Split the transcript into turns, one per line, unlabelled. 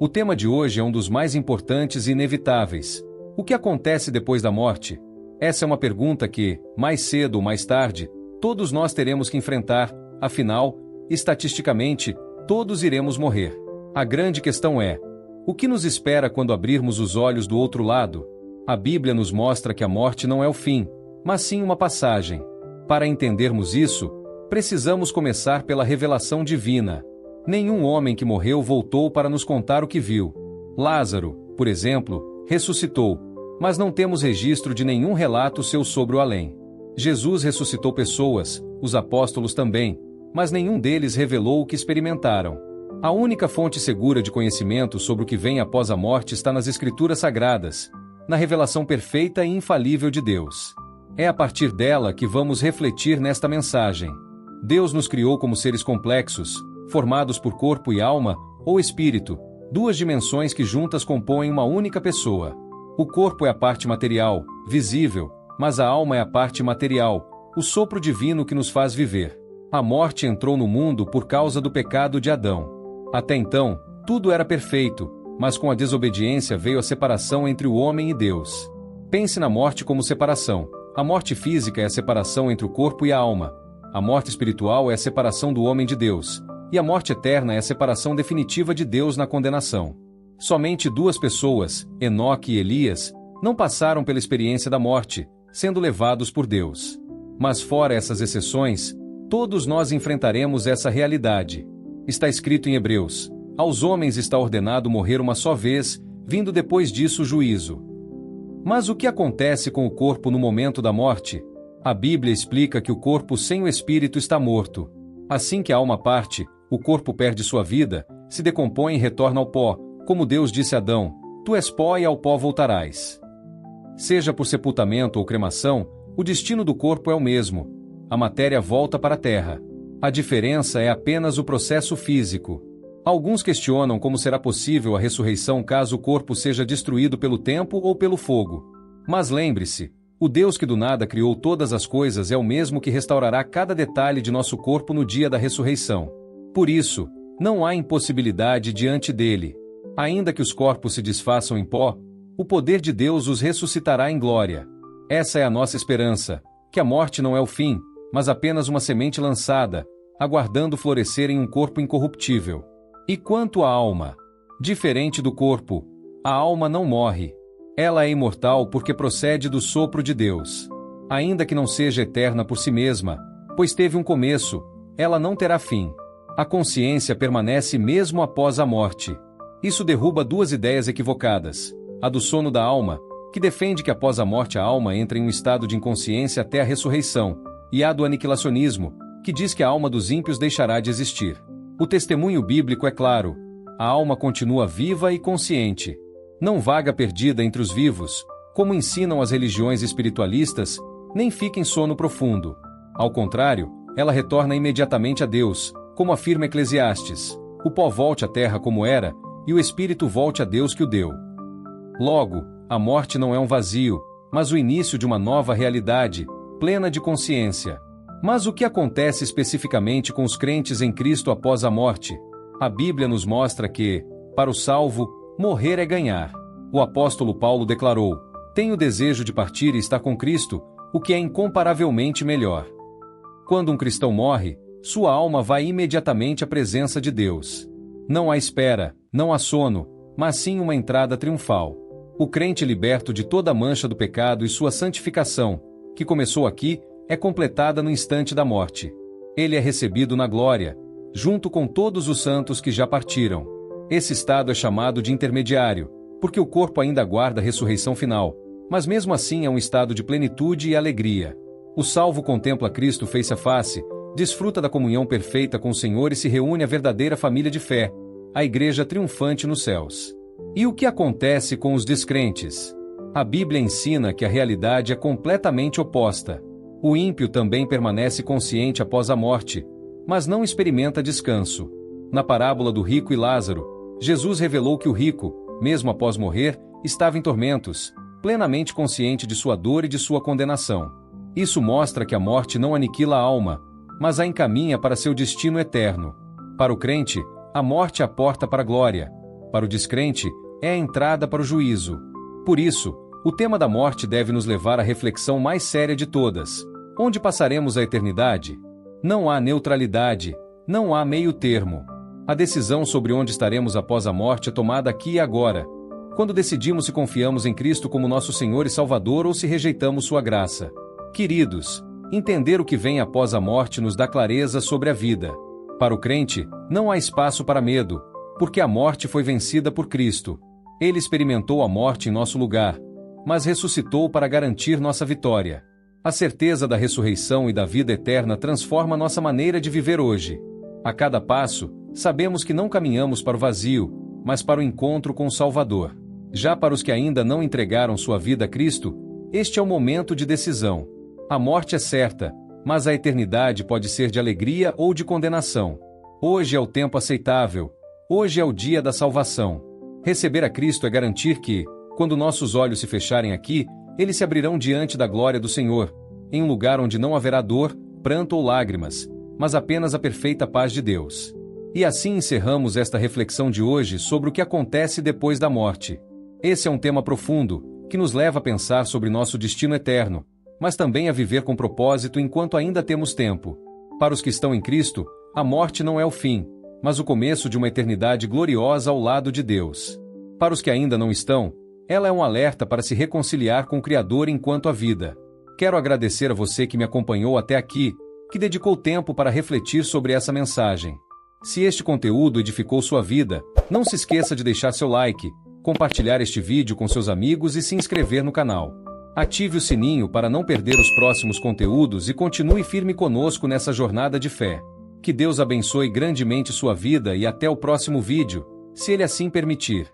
O tema de hoje é um dos mais importantes e inevitáveis. O que acontece depois da morte? Essa é uma pergunta que, mais cedo ou mais tarde, todos nós teremos que enfrentar, afinal, estatisticamente, todos iremos morrer. A grande questão é: o que nos espera quando abrirmos os olhos do outro lado? A Bíblia nos mostra que a morte não é o fim, mas sim uma passagem. Para entendermos isso, precisamos começar pela revelação divina. Nenhum homem que morreu voltou para nos contar o que viu. Lázaro, por exemplo, ressuscitou, mas não temos registro de nenhum relato seu sobre o além. Jesus ressuscitou pessoas, os apóstolos também, mas nenhum deles revelou o que experimentaram. A única fonte segura de conhecimento sobre o que vem após a morte está nas Escrituras Sagradas, na revelação perfeita e infalível de Deus. É a partir dela que vamos refletir nesta mensagem. Deus nos criou como seres complexos, formados por corpo e alma, ou espírito, duas dimensões que juntas compõem uma única pessoa. O corpo é a parte material, visível, mas a alma é a parte material, o sopro divino que nos faz viver. A morte entrou no mundo por causa do pecado de Adão. Até então, tudo era perfeito, mas com a desobediência veio a separação entre o homem e Deus. Pense na morte como separação. A morte física é a separação entre o corpo e a alma. A morte espiritual é a separação do homem de Deus. E a morte eterna é a separação definitiva de Deus na condenação. Somente duas pessoas, Enoque e Elias, não passaram pela experiência da morte, sendo levados por Deus. Mas fora essas exceções, todos nós enfrentaremos essa realidade. Está escrito em Hebreus: aos homens está ordenado morrer uma só vez, vindo depois disso o juízo. Mas o que acontece com o corpo no momento da morte? A Bíblia explica que o corpo sem o espírito está morto. Assim que a alma parte, o corpo perde sua vida, se decompõe e retorna ao pó, como Deus disse a Adão: tu és pó e ao pó voltarás. Seja por sepultamento ou cremação, o destino do corpo é o mesmo. A matéria volta para a terra. A diferença é apenas o processo físico. Alguns questionam como será possível a ressurreição caso o corpo seja destruído pelo tempo ou pelo fogo. Mas lembre-se, o Deus que do nada criou todas as coisas é o mesmo que restaurará cada detalhe de nosso corpo no dia da ressurreição. Por isso, não há impossibilidade diante dele. Ainda que os corpos se desfaçam em pó, o poder de Deus os ressuscitará em glória. Essa é a nossa esperança, que a morte não é o fim, mas apenas uma semente lançada, aguardando florescer em um corpo incorruptível. E quanto à alma? Diferente do corpo, a alma não morre. Ela é imortal porque procede do sopro de Deus. Ainda que não seja eterna por si mesma, pois teve um começo, ela não terá fim. A consciência permanece mesmo após a morte. Isso derruba duas ideias equivocadas: a do sono da alma, que defende que após a morte a alma entra em um estado de inconsciência até a ressurreição, e a do aniquilacionismo, que diz que a alma dos ímpios deixará de existir. O testemunho bíblico é claro: a alma continua viva e consciente. Não vaga perdida entre os vivos, como ensinam as religiões espiritualistas, nem fica em sono profundo. Ao contrário, ela retorna imediatamente a Deus, como afirma Eclesiastes: o pó volte à terra como era, e o espírito volte a Deus que o deu. Logo, a morte não é um vazio, mas o início de uma nova realidade, plena de consciência. Mas o que acontece especificamente com os crentes em Cristo após a morte? A Bíblia nos mostra que, para o salvo, morrer é ganhar. O apóstolo Paulo declarou: tenho desejo de partir e estar com Cristo, o que é incomparavelmente melhor. Quando um cristão morre, sua alma vai imediatamente à presença de Deus. Não há espera, não há sono, mas sim uma entrada triunfal. O crente liberto de toda a mancha do pecado e sua santificação, que começou aqui, é completada no instante da morte. Ele é recebido na glória, junto com todos os santos que já partiram. Esse estado é chamado de intermediário, porque o corpo ainda aguarda a ressurreição final, mas mesmo assim é um estado de plenitude e alegria. O salvo contempla Cristo face a face, desfruta da comunhão perfeita com o Senhor e se reúne à verdadeira família de fé, a igreja triunfante nos céus. E o que acontece com os descrentes? A Bíblia ensina que a realidade é completamente oposta. O ímpio também permanece consciente após a morte, mas não experimenta descanso. Na parábola do rico e Lázaro, Jesus revelou que o rico, mesmo após morrer, estava em tormentos, plenamente consciente de sua dor e de sua condenação. Isso mostra que a morte não aniquila a alma, mas a encaminha para seu destino eterno. Para o crente, a morte é a porta para a glória. Para o descrente, é a entrada para o juízo. Por isso, o tema da morte deve nos levar à reflexão mais séria de todas. Onde passaremos a eternidade? Não há neutralidade, não há meio termo. A decisão sobre onde estaremos após a morte é tomada aqui e agora, quando decidimos se confiamos em Cristo como nosso Senhor e Salvador ou se rejeitamos sua graça. Queridos, entender o que vem após a morte nos dá clareza sobre a vida. Para o crente, não há espaço para medo, porque a morte foi vencida por Cristo. Ele experimentou a morte em nosso lugar, mas ressuscitou para garantir nossa vitória. A certeza da ressurreição e da vida eterna transforma nossa maneira de viver hoje. A cada passo, sabemos que não caminhamos para o vazio, mas para o encontro com o Salvador. Já para os que ainda não entregaram sua vida a Cristo, este é o momento de decisão. A morte é certa, mas a eternidade pode ser de alegria ou de condenação. Hoje é o tempo aceitável. Hoje é o dia da salvação. Receber a Cristo é garantir que, quando nossos olhos se fecharem aqui, eles se abrirão diante da glória do Senhor, em um lugar onde não haverá dor, pranto ou lágrimas, mas apenas a perfeita paz de Deus. E assim encerramos esta reflexão de hoje sobre o que acontece depois da morte. Esse é um tema profundo, que nos leva a pensar sobre nosso destino eterno, mas também a viver com propósito enquanto ainda temos tempo. Para os que estão em Cristo, a morte não é o fim, mas o começo de uma eternidade gloriosa ao lado de Deus. Para os que ainda não estão, ela é um alerta para se reconciliar com o Criador enquanto há vida. Quero agradecer a você que me acompanhou até aqui, que dedicou tempo para refletir sobre essa mensagem. Se este conteúdo edificou sua vida, não se esqueça de deixar seu like, compartilhar este vídeo com seus amigos e se inscrever no canal. Ative o sininho para não perder os próximos conteúdos e continue firme conosco nessa jornada de fé. Que Deus abençoe grandemente sua vida e até o próximo vídeo, se Ele assim permitir.